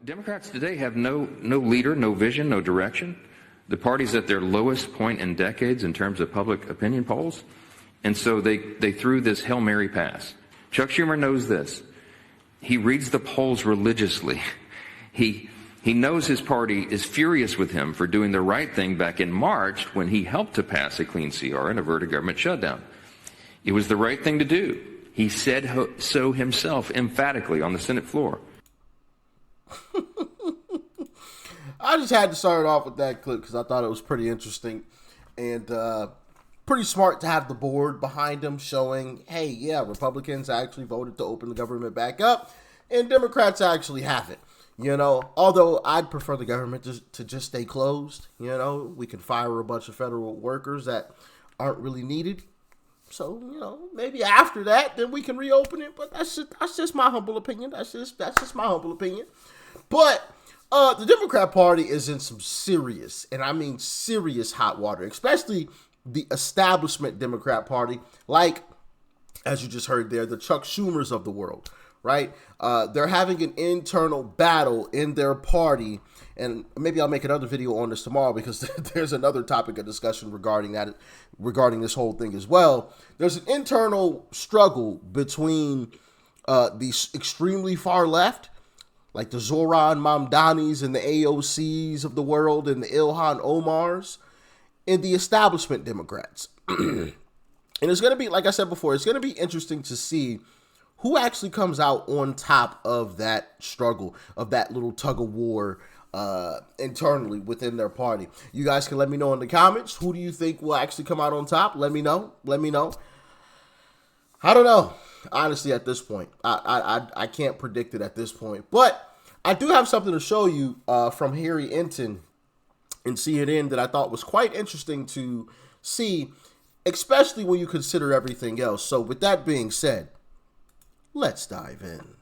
Democrats today have no leader, no vision, no direction. The party's at their lowest point in decades in terms of public opinion polls. And so they threw this Hail Mary pass. Chuck Schumer knows this. He reads the polls religiously. He knows his party is furious with him for doing the right thing back in March when he helped to pass a clean CR and avert a government shutdown. It was the right thing to do. He said so himself emphatically on the Senate floor. I just had to start off with that clip because I thought it was pretty interesting and pretty smart to have the board behind him showing, hey, yeah, Republicans actually voted to open the government back up and Democrats actually haven't. You know, although I'd prefer the government to just stay closed. You know, we can fire a bunch of federal workers that aren't really needed. So, you know, maybe after that, then we can reopen it. But that's just my humble opinion. That's just my humble opinion. But the Democrat Party is in some serious, and I mean serious hot water, especially the establishment Democrat Party, like, as you just heard there, the Chuck Schumers of the world, right? They're having an internal battle in their party, and maybe I'll make another video on this tomorrow because there's another topic of discussion regarding this whole thing as well. There's an internal struggle between the extremely far left, like the Zoran Mamdanis and the AOCs of the world and the Ilhan Omars, and the establishment Democrats. And it's going to be, like I said before, it's going to be interesting to see who actually comes out on top of that struggle, of that little tug of war internally within their party. You guys can let me know in the comments. Who do you think will actually come out on top? Let me know. I don't know. Honestly, at this point, I can't predict it at this point. But I do have something to show you from Harry Enton in CNN that I thought was quite interesting to see, especially when you consider everything else. So with that being said, let's dive in.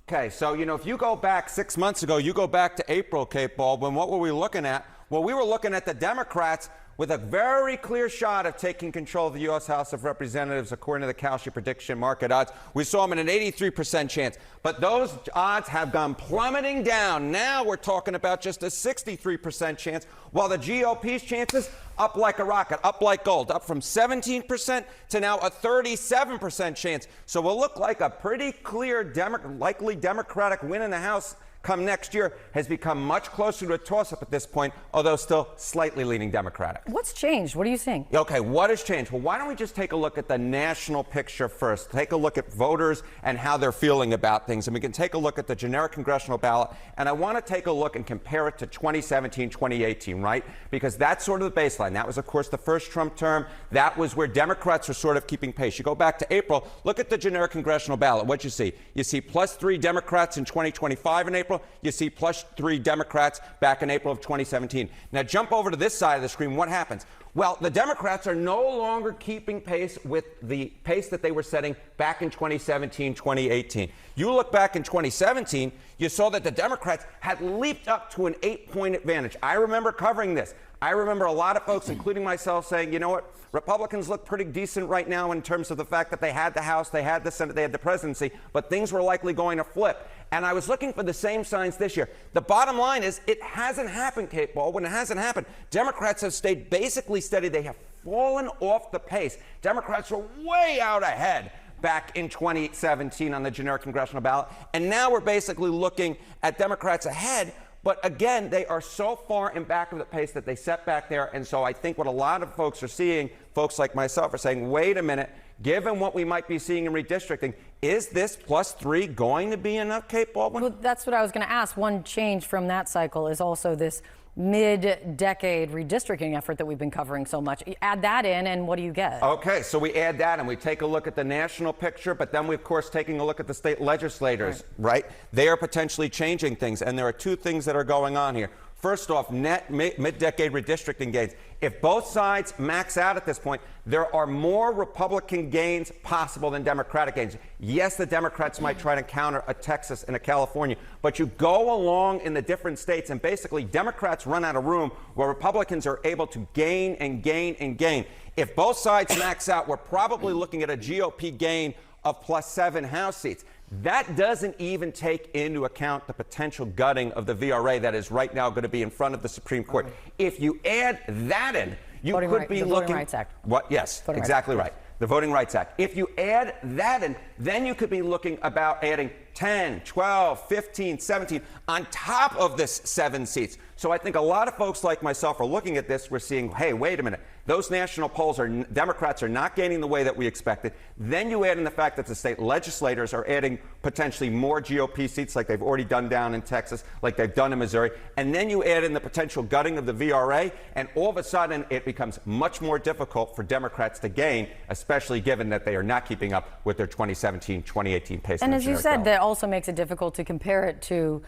Okay, so, you know, if you go back 6 months ago, you go back to April, Kate Baldwin, what were we looking at? Well, we were looking at the Democrats with a very clear shot of taking control of the U.S. House of Representatives, according to the Kalshi prediction market odds. We saw them at an 83% chance. But those odds have gone plummeting down. Now we're talking about just a 63% chance, while the GOP's chances up like a rocket, up like gold, up from 17% to now a 37% chance. So we'll look like a pretty clear, likely Democratic win in the House come next year has become much closer to a toss-up at this point, although still slightly leaning Democratic. What's changed? What are you seeing? Okay, what has changed? Well, why don't we just take a look at the national picture first? Take a look at voters and how they're feeling about things. And we can take a look at the generic congressional ballot. And I want to take a look and compare it to 2017, 2018, right? Because that's sort of the baseline. That was, of course, the first Trump term. That was where Democrats were sort of keeping pace. You go back to April, look at the generic congressional ballot. What'd you see? You see +3 Democrats in 2025 in April. You see +3 Democrats back in April of 2017. Now jump over to this side of the screen. What happens? Well, the Democrats are no longer keeping pace with the pace that they were setting back in 2017, 2018. You look back in 2017, you saw that the Democrats had leaped up to an 8-point advantage. I remember covering this. I remember a lot of folks, including myself, saying, you know what? Republicans look pretty decent right now in terms of the fact that they had the House, they had the Senate, they had the presidency, but things were likely going to flip. And I was looking for the same signs this year. The bottom line is it hasn't happened, Kate Baldwin. It hasn't happened. Democrats have stayed basically steady. They have fallen off the pace. Democrats were way out ahead back in 2017 on the generic congressional ballot. And now we're basically looking at Democrats ahead. But again, they are so far in back of the pace that they set back there. And so I think what a lot of folks are seeing, folks like myself, are saying, wait a minute, given what we might be seeing in redistricting, is this +3 going to be enough, Kate Baldwin? Well, that's what I was going to ask. One change from that cycle is also this mid-decade redistricting effort that we've been covering so much. You add that in, and what do you get? Okay, so we add that, and we take a look at the national picture, but then we, of course, taking a look at the state legislators, right? They are potentially changing things, and there are two things that are going on here. First off, net mid-decade redistricting gains. If both sides max out at this point, there are more Republican gains possible than Democratic gains. Yes, the Democrats might try to counter a Texas and a California, but you go along in the different states, and basically Democrats run out of room where Republicans are able to gain and gain and gain. If both sides max out, we're probably looking at a GOP gain of +7 House seats. That doesn't even take into account the potential gutting of the VRA that is right now going to be in front of the Supreme Court. If you add that in, you could be looking... The Voting Rights Act. What? Yes, exactly right. The Voting Rights Act. If you add that in, then you could be looking about adding 10, 12, 15, 17 on top of this 7 seats. So I think a lot of folks like myself are looking at this. We're seeing, hey, wait a minute. Those national polls are, Democrats are not gaining the way that we expected. Then you add in the fact that the state legislators are adding potentially more GOP seats like they've already done down in Texas, like they've done in Missouri. And then you add in the potential gutting of the VRA, and all of a sudden it becomes much more difficult for Democrats to gain, especially given that they are not keeping up with their 2017, 2018 pace. And as you said, that also makes it difficult to compare it to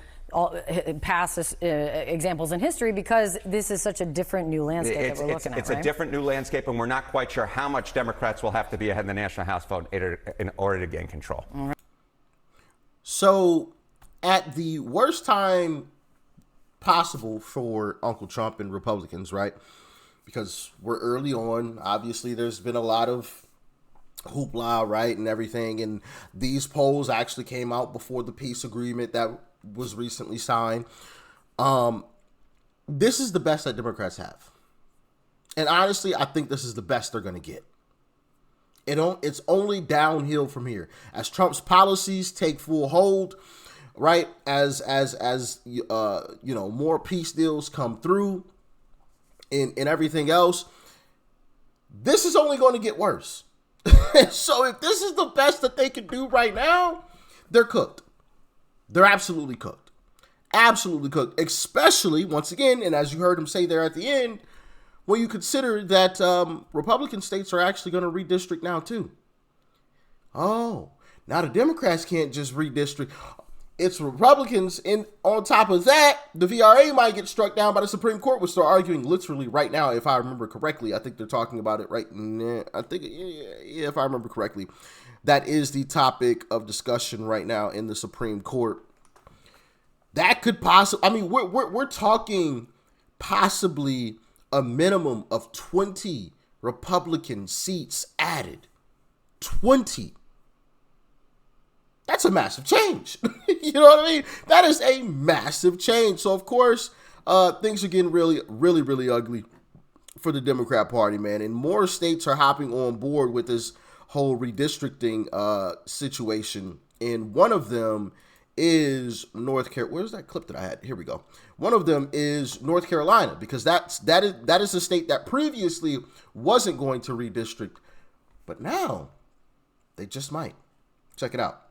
past examples in history because this is such a different new landscape that we're looking at. It's a different new landscape, and we're not quite sure how much Democrats will have to be ahead in the National House vote in order to gain control. So, at the worst time possible for Uncle Trump and Republicans, right? Because we're early on. Obviously, there's been a lot of hoopla, right, and everything. And these polls actually came out before the peace agreement that was recently signed. This is the best that Democrats have. And honestly, I think this is the best they're going to get. It's only downhill from here. As Trump's policies take full hold, right, as more peace deals come through and everything else, this is only going to get worse. So if this is the best that they can do right now, they're cooked. They're absolutely cooked. Absolutely cooked. Especially, once again, and as you heard him say there at the end, when you consider that Republican states are actually going to redistrict now too. Oh, now the Democrats can't just redistrict. It's Republicans, and on top of that, the VRA might get struck down by the Supreme Court, which they're arguing literally right now, if I remember correctly. I think they're talking about it right now. I think, if I remember correctly, that is the topic of discussion right now in the Supreme Court. That could possibly, I mean, we're talking possibly a minimum of 20 Republican seats added. 20. That's a massive change. You know what I mean? That is a massive change. So, of course, things are getting really, really, really ugly for the Democrat Party, man. And more states are hopping on board with this whole redistricting situation. And one of them is North Carolina. Where's that clip that I had? Here we go. One of them is North Carolina, because that is a state that previously wasn't going to redistrict, but now they just might. Check it out.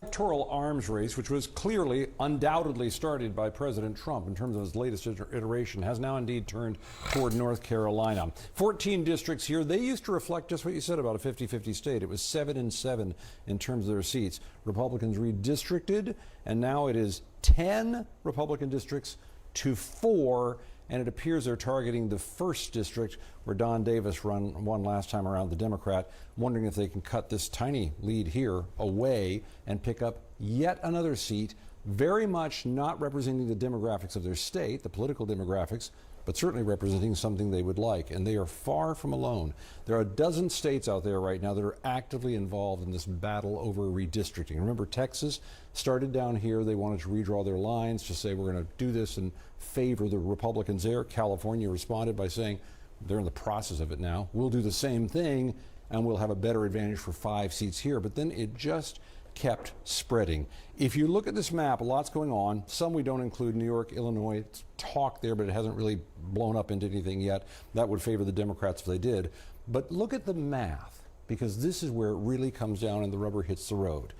Electoral arms race, which was clearly, undoubtedly started by President Trump in terms of his latest iteration, has now indeed turned toward North Carolina. 14 districts here. They used to reflect just what you said about a 50-50 state. It was 7-7 in terms of their seats. Republicans redistricted, and now it is 10 Republican districts to 4, and it appears they're targeting the 1st district where Don Davis won last time around, the Democrat, wondering if they can cut this tiny lead here away and pick up yet another seat, very much not representing the demographics of their state, the political demographics, but certainly representing something they would like. And they are far from alone. There are a dozen states out there right now that are actively involved in this battle over redistricting. Remember, Texas started down here. They wanted to redraw their lines to say we're going to do this and favor the Republicans there. California responded by saying they're in the process of it now. We'll do the same thing and we'll have a better advantage for 5 seats here. But then it just kept spreading. If you look at this map, a lot's going on. Some we don't include. New York, Illinois, it's talk there, but it hasn't really blown up into anything yet. That would favor the Democrats if they did. But look at the math, because this is where it really comes down and the rubber hits the road.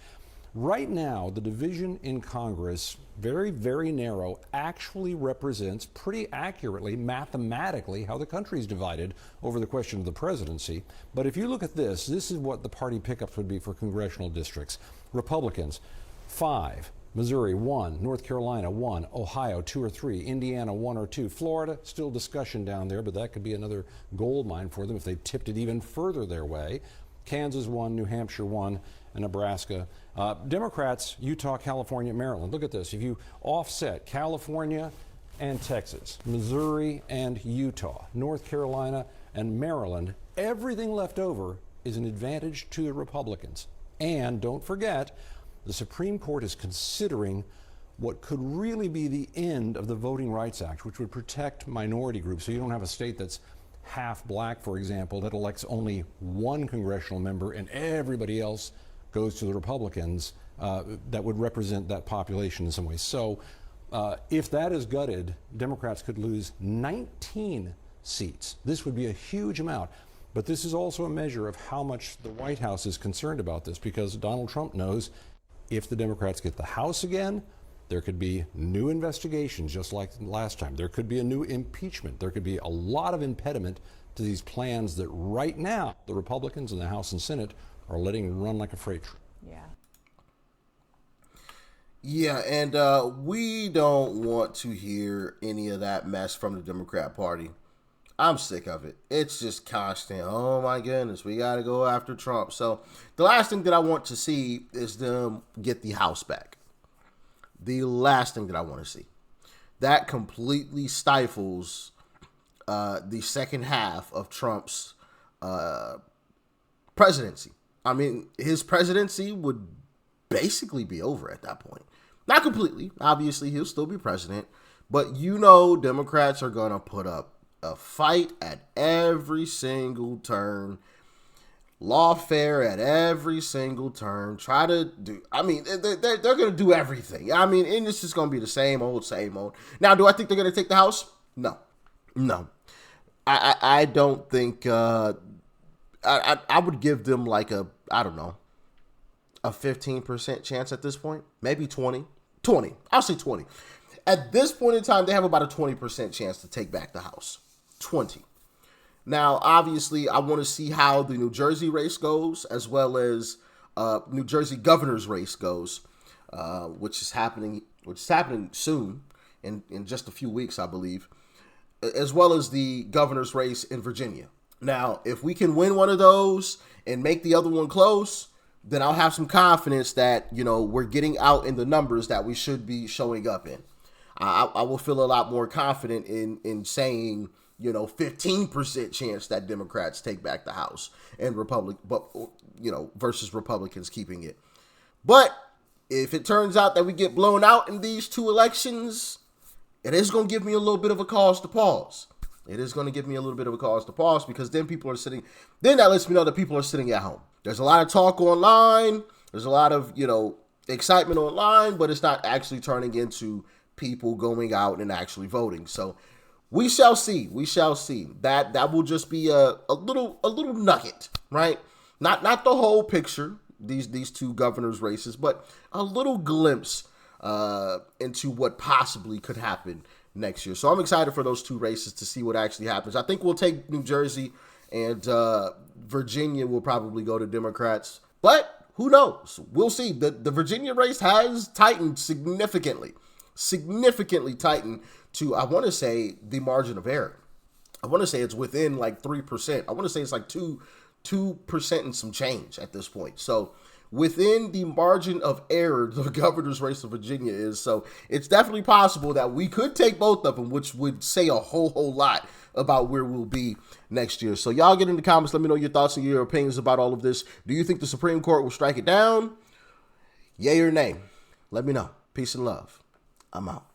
Right now, the division in Congress, very, very narrow, actually represents pretty accurately, mathematically, how the country is divided over the question of the presidency. But if you look at this, this is what the party pickups would be for congressional districts. Republicans, 5. Missouri, 1. North Carolina, 1. Ohio, 2 or 3. Indiana, 1 or 2. Florida, still discussion down there, but that could be another gold mine for them if they tipped it even further their way. Kansas, 1. New Hampshire, 1. And Nebraska. Democrats, Utah, California, Maryland. Look at this. If you offset California and Texas, Missouri and Utah, North Carolina and Maryland, everything left over is an advantage to the Republicans. And don't forget, the Supreme Court is considering what could really be the end of the Voting Rights Act, which would protect minority groups. So you don't have a state that's half black, for example, that elects only one congressional member and everybody else goes to the Republicans that would represent that population in some ways. So if that is gutted, Democrats could lose 19 seats. This would be a huge amount. But this is also a measure of how much the White House is concerned about this, because Donald Trump knows if the Democrats get the House again, there could be new investigations just like last time. There could be a new impeachment. There could be a lot of impediment to these plans that right now the Republicans in the House and Senate are letting run like a freight train. Yeah. Yeah, and we don't want to hear any of that mess from the Democrat Party. I'm sick of it. It's just constant. Oh my goodness, we got to go after Trump. So the last thing that I want to see is them get the House back. The last thing that I want to see. That completely stifles the second half of Trump's presidency. I mean, his presidency would basically be over at that point. Not completely. Obviously, he'll still be president. But you know Democrats are going to put up a fight at every single turn. Lawfare at every single turn. Try to do, I mean, they're going to do everything. I mean, and it's just going to be the same old, same old. Now, do I think they're going to take the House? No. I don't think, I would give them like a 15% chance at this point. Maybe 20. I'll say 20. At this point in time, they have about a 20% chance to take back the House. 20. Now, obviously, I want to see how the New Jersey race goes, as well as New Jersey governor's race goes, which is happening soon, in just a few weeks, I believe, as well as the governor's race in Virginia. Now, if we can win one of those and make the other one close, then I'll have some confidence that, we're getting out in the numbers that we should be showing up in. I will feel a lot more confident in saying, 15% chance that Democrats take back the House and versus Republicans keeping it. But if it turns out that we get blown out in these two elections, it is going to give me a little bit of a cause to pause. Because then then that lets me know that people are sitting at home. There's a lot of talk online. There's a lot of, excitement online, but it's not actually turning into people going out and actually voting. So we shall see. That will just be a little nugget, right? Not the whole picture, these two governors' races, but a little glimpse into what possibly could happen next year. So I'm excited for those two races to see what actually happens. I think we'll take New Jersey, and Virginia will probably go to Democrats, but who knows? We'll see. The Virginia race has tightened significantly tightened to, I want to say, the margin of error. I want to say it's within like 3%. I want to say it's like 2% and some change at this point. So within the margin of error, the governor's race of Virginia is. So it's definitely possible that we could take both of them, which would say a whole lot about where we'll be next year. So y'all get in the comments. Let me know your thoughts and your opinions about all of this. Do you think the Supreme Court will strike it down? Yay or nay? Let me know. Peace and love. I'm out.